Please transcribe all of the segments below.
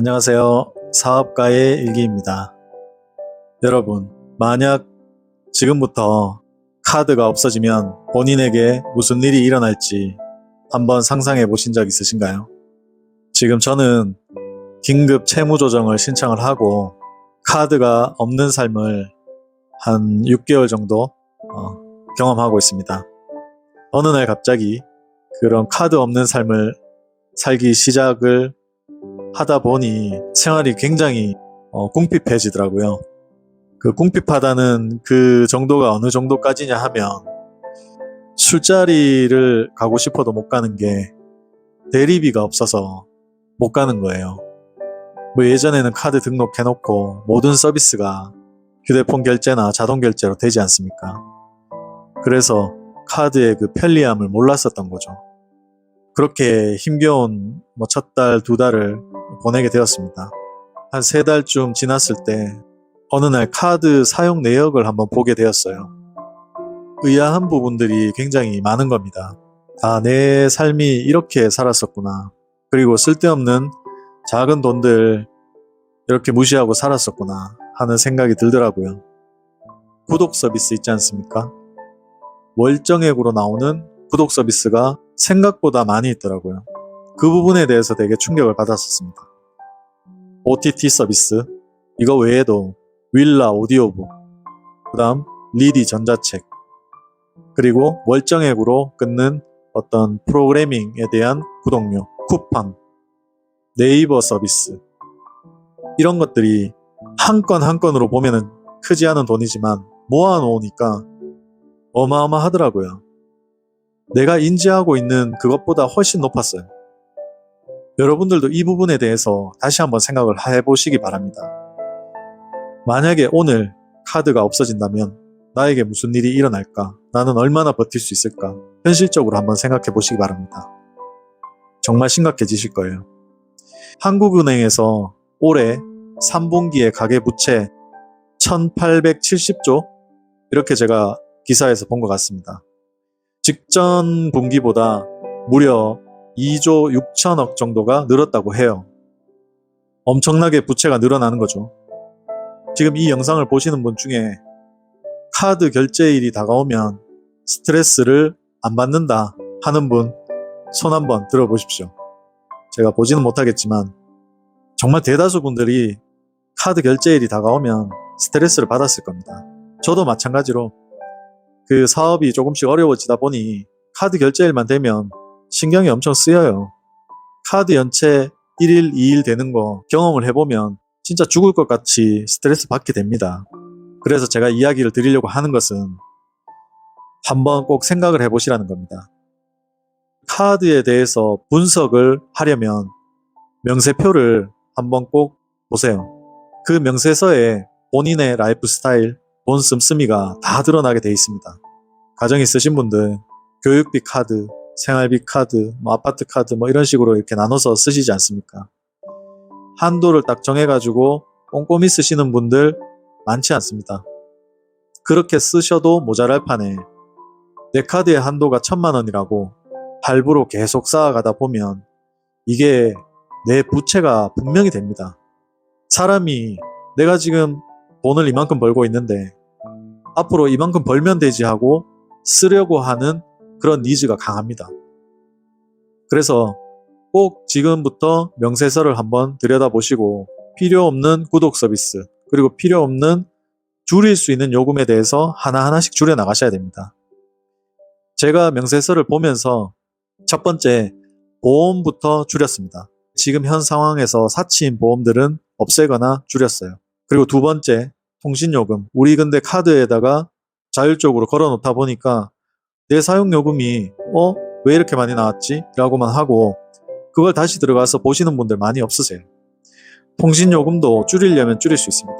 안녕하세요. 사업가의 일기입니다. 여러분, 만약 지금부터 카드가 없어지면 본인에게 무슨 일이 일어날지 한번 상상해 보신 적 있으신가요? 지금 저는 긴급 채무 조정을 신청을 하고 카드가 없는 삶을 한 6개월 정도 경험하고 있습니다. 어느 날 갑자기 그런 카드 없는 삶을 살기 시작을 하다 보니 생활이 굉장히 궁핍해지더라고요. 그 궁핍하다는 그 정도가 어느 정도까지냐 하면 술자리를 가고 싶어도 못 가는 게 대리비가 없어서 못 가는 거예요. 뭐 예전에는 카드 등록해놓고 모든 서비스가 휴대폰 결제나 자동 결제로 되지 않습니까? 그래서 카드의 그 편리함을 몰랐었던 거죠. 그렇게 힘겨운 첫 달, 두 달을 보내게 되었습니다. 한 3달쯤 지났을 때 어느 날 카드 사용 내역을 한번 보게 되었어요. 의아한 부분들이 굉장히 많은 겁니다. 아, 내 삶이 이렇게 살았었구나. 그리고 쓸데없는 작은 돈들 이렇게 무시하고 살았었구나 하는 생각이 들더라고요. 구독 서비스 있지 않습니까? 월정액으로 나오는 구독 서비스가 생각보다 많이 있더라고요. 그 부분에 대해서 되게 충격을 받았었습니다. OTT 서비스, 이거 외에도 윌라 오디오북, 그 다음 리디 전자책, 그리고 월정액으로 끊는 어떤 프로그래밍에 대한 구독료, 쿠팡, 네이버 서비스, 이런 것들이 한 건 한 건으로 보면은 크지 않은 돈이지만 모아놓으니까 어마어마하더라고요. 내가 인지하고 있는 그것보다 훨씬 높았어요. 여러분들도 이 부분에 대해서 다시 한번 생각을 해보시기 바랍니다. 만약에 오늘 카드가 없어진다면 나에게 무슨 일이 일어날까? 나는 얼마나 버틸 수 있을까? 현실적으로 한번 생각해 보시기 바랍니다. 정말 심각해지실 거예요. 한국은행에서 올해 3분기에 가계부채 1870조? 이렇게 제가 기사에서 본 것 같습니다. 직전 분기보다 무려 2조 6천억 정도가 늘었다고 해요. 엄청나게 부채가 늘어나는 거죠. 지금 이 영상을 보시는 분 중에 카드 결제일이 다가오면 스트레스를 안 받는다 하는 분 손 한번 들어보십시오. 제가 보지는 못하겠지만 정말 대다수 분들이 카드 결제일이 다가오면 스트레스를 받았을 겁니다. 저도 마찬가지로 그 사업이 조금씩 어려워지다 보니 카드 결제일만 되면 신경이 엄청 쓰여요. 카드 연체 1일, 2일 되는 거 경험을 해보면 진짜 죽을 것 같이 스트레스 받게 됩니다. 그래서 제가 이야기를 드리려고 하는 것은 한번 꼭 생각을 해보시라는 겁니다. 카드에 대해서 분석을 하려면 명세표를 한번 꼭 보세요. 그 명세서에 본인의 라이프 스타일, 돈 씀씀이가 다 드러나게 돼 있습니다. 가정 있으신 분들 교육비 카드, 생활비 카드, 아파트 카드 이런 식으로 이렇게 나눠서 쓰시지 않습니까? 한도를 딱 정해가지고 꼼꼼히 쓰시는 분들 많지 않습니다. 그렇게 쓰셔도 모자랄 판에 내 카드의 한도가 1,000만 원이라고 할부로 계속 쌓아가다 보면 이게 내 부채가 분명히 됩니다. 사람이 내가 지금 돈을 이만큼 벌고 있는데 앞으로 이만큼 벌면 되지 하고 쓰려고 하는 그런 니즈가 강합니다. 그래서 꼭 지금부터 명세서를 한번 들여다보시고 필요 없는 구독 서비스 그리고 필요 없는 줄일 수 있는 요금에 대해서 하나하나씩 줄여 나가셔야 됩니다. 제가 명세서를 보면서 첫 번째 보험부터 줄였습니다. 지금 현 상황에서 사치인 보험들은 없애거나 줄였어요. 그리고 두 번째 통신요금. 우리 근데 카드에다가 자율적으로 걸어놓다 보니까 내 사용요금이 왜 이렇게 많이 나왔지? 라고만 하고 그걸 다시 들어가서 보시는 분들 많이 없으세요. 통신요금도 줄이려면 줄일 수 있습니다.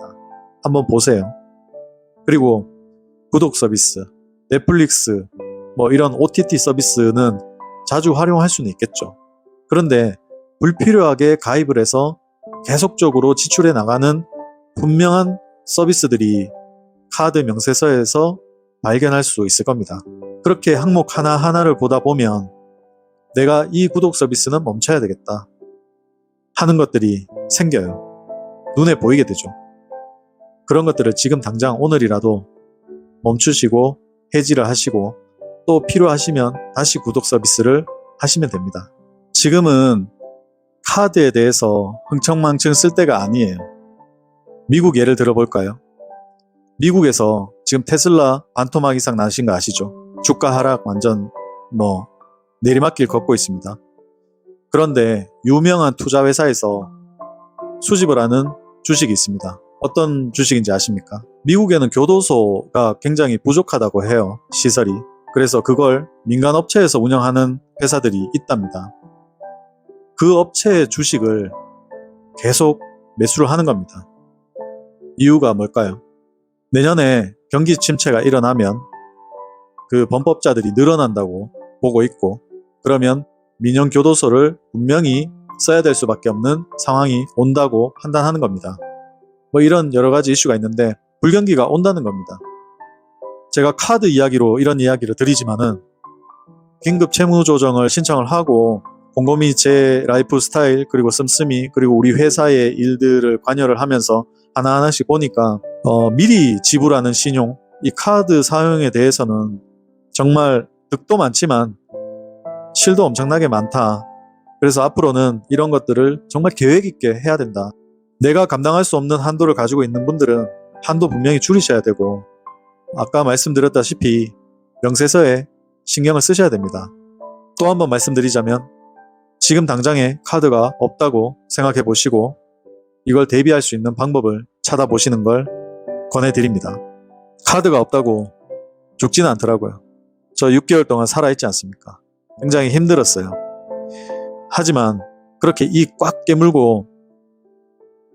한번 보세요. 그리고 구독 서비스, 넷플릭스 이런 OTT 서비스는 자주 활용할 수는 있겠죠. 그런데 불필요하게 가입을 해서 계속적으로 지출해 나가는 분명한 서비스들이 카드 명세서에서 발견할 수 있을 겁니다. 그렇게 항목 하나하나를 보다 보면 내가 이 구독 서비스는 멈춰야 되겠다 하는 것들이 생겨요. 눈에 보이게 되죠. 그런 것들을 지금 당장 오늘이라도 멈추시고 해지를 하시고 또 필요하시면 다시 구독 서비스를 하시면 됩니다. 지금은 카드에 대해서 흥청망청 쓸 때가 아니에요. 미국 예를 들어볼까요? 미국에서 지금 테슬라 반토막 이상 나신 거 아시죠? 주가 하락 완전 내리막길 걷고 있습니다. 그런데 유명한 투자회사에서 수집을 하는 주식이 있습니다. 어떤 주식인지 아십니까? 미국에는 교도소가 굉장히 부족하다고 해요. 시설이. 그래서 그걸 민간 업체에서 운영하는 회사들이 있답니다. 그 업체의 주식을 계속 매수를 하는 겁니다. 이유가 뭘까요? 내년에 경기 침체가 일어나면 그 범법자들이 늘어난다고 보고 있고, 그러면 민영 교도소를 분명히 써야 될 수밖에 없는 상황이 온다고 판단하는 겁니다. 이런 여러 가지 이슈가 있는데 불경기가 온다는 겁니다. 제가 카드 이야기로 이런 이야기를 드리지만은 긴급 채무 조정을 신청을 하고 곰곰이 제 라이프 스타일 그리고 씀씀이 그리고 우리 회사의 일들을 관여를 하면서 하나하나씩 보니까 미리 지불하는 신용, 이 카드 사용에 대해서는 정말 득도 많지만 실도 엄청나게 많다. 그래서 앞으로는 이런 것들을 정말 계획 있게 해야 된다. 내가 감당할 수 없는 한도를 가지고 있는 분들은 한도 분명히 줄이셔야 되고, 아까 말씀드렸다시피 명세서에 신경을 쓰셔야 됩니다. 또 한번 말씀드리자면 지금 당장에 카드가 없다고 생각해 보시고 이걸 대비할 수 있는 방법을 찾아보시는 걸 권해드립니다. 카드가 없다고 죽지는 않더라고요. 저 6개월 동안 살아있지 않습니까? 굉장히 힘들었어요. 하지만 그렇게 이 꽉 깨물고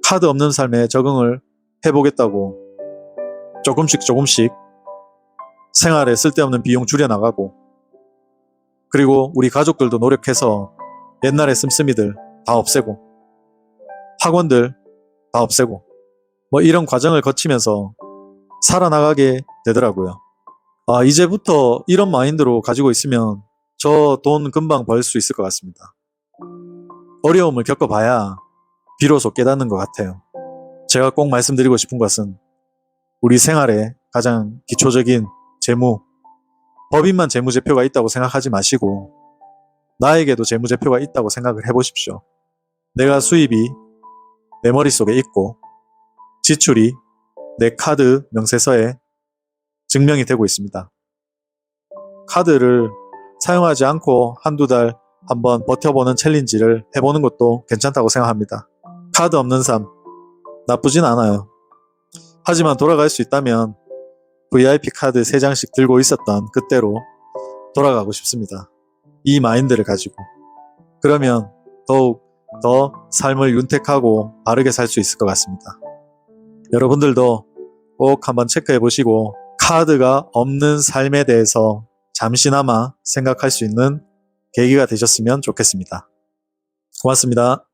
카드 없는 삶에 적응을 해보겠다고 조금씩 생활에 쓸데없는 비용 줄여나가고, 그리고 우리 가족들도 노력해서 옛날의 씀씀이들 다 없애고 학원들 다 없애고 이런 과정을 거치면서 살아나가게 되더라고요. 이제부터 이런 마인드로 가지고 있으면 저 돈 금방 벌 수 있을 것 같습니다. 어려움을 겪어봐야 비로소 깨닫는 것 같아요. 제가 꼭 말씀드리고 싶은 것은 우리 생활에 가장 기초적인 재무, 법인만 재무제표가 있다고 생각하지 마시고 나에게도 재무제표가 있다고 생각을 해보십시오. 내가 수입이 내 머릿속에 있고 지출이 내 카드 명세서에 증명이 되고 있습니다. 카드를 사용하지 않고 한두 달 한번 버텨보는 챌린지를 해보는 것도 괜찮다고 생각합니다. 카드 없는 삶 나쁘진 않아요. 하지만 돌아갈 수 있다면 VIP 카드 3장씩 들고 있었던 그때로 돌아가고 싶습니다. 이 마인드를 가지고. 그러면 더욱 더 삶을 윤택하고 바르게 살 수 있을 것 같습니다. 여러분들도 꼭 한번 체크해 보시고 카드가 없는 삶에 대해서 잠시나마 생각할 수 있는 계기가 되셨으면 좋겠습니다. 고맙습니다.